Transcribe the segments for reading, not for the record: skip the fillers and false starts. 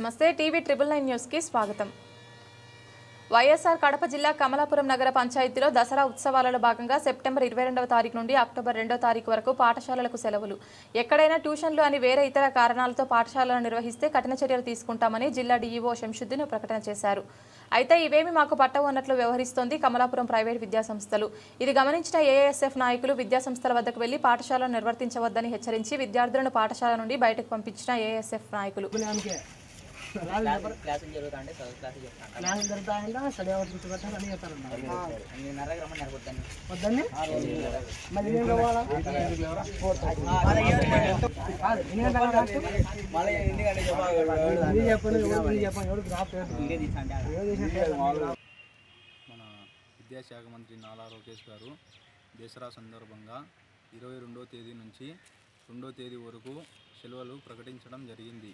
నమస్తే TV 999 news కి స్వాగతం. వైఎస్ఆర్ కడప జిల్లా కమలాపురం నగర పంచాయతీలో దసరా ఉత్సవాలలో భాగంగా సెప్టెంబర్ 22వ తారీఖు నుండి అక్టోబర్ 2వ తారీఖు వరకు పాఠశాలలకు సెలవులు. ఎక్కడైనా ట్యూషన్లు అని వేరే ఇతర కారణాలతో పాఠశాలను నిర్వహిస్తే కఠిన చర్యలు తీసుకుంటామని జిల్లా డీఈఓ శంషుద్దీన్ ప్రకటన చేశారు. అయితే ఇవేమీ మాకు పట్టవు అన్నట్లు వ్యవహరిస్తోంది కమలాపురం ప్రైవేట్ విద్యాసంస్థలు. ఇది గమనించిన ఏఎస్ఎఫ్ నాయకులు విద్యాసంస్థల వద్దకు వెళ్లి పాఠశాలను నిర్వర్తించవద్దని హెచ్చరించి విద్యార్థులను పాఠశాల నుండి బయటకు పంపించిన ఏఎస్ఎఫ్ నాయకులు మన విద్యాశాఖ మంత్రి నారా లోకేష్ గారు దసరా సందర్భంగా 22వ తేదీ నుంచి 2వ తేదీ వరకు సెలవులు ప్రకటించడం జరిగింది.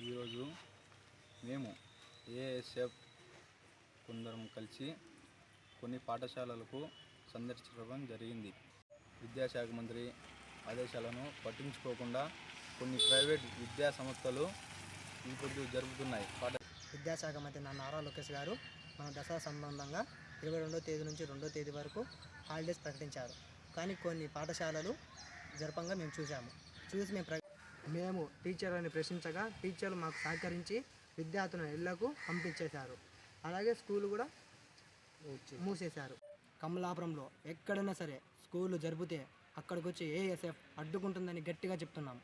ఈరోజు మేము ఏఎస్ఎఫ్ కొందరం కలిసి కొన్ని పాఠశాలలకు సందర్శించడం జరిగింది. విద్యాశాఖ మంత్రి ఆదేశాలను పట్టించుకోకుండా కొన్ని ప్రైవేట్ విద్యా సంస్థలు ఇప్పుడు జరుపుతున్నాయి. విద్యాశాఖ మంత్రి నారా లోకేష్ గారు మన దసరా సంబంధంగా 22వ తేదీ నుంచి 2వ తేదీ వరకు హాలిడేస్ ప్రకటించారు. కానీ కొన్ని పాఠశాలలు జరపంగా మేము చూసి మేము టీచర్లని ప్రశ్నించగా టీచర్లు మాకు సహకరించి విద్యార్థులను ఇళ్లకు పంపించేశారు. అలాగే స్కూలు కూడా మూసేశారు. కమలాపురంలో ఎక్కడైనా సరే స్కూలు జరిపితే అక్కడికి వచ్చి ఏఎస్ఎఫ్ అడ్డుకుంటుందని గట్టిగా చెప్తున్నాం.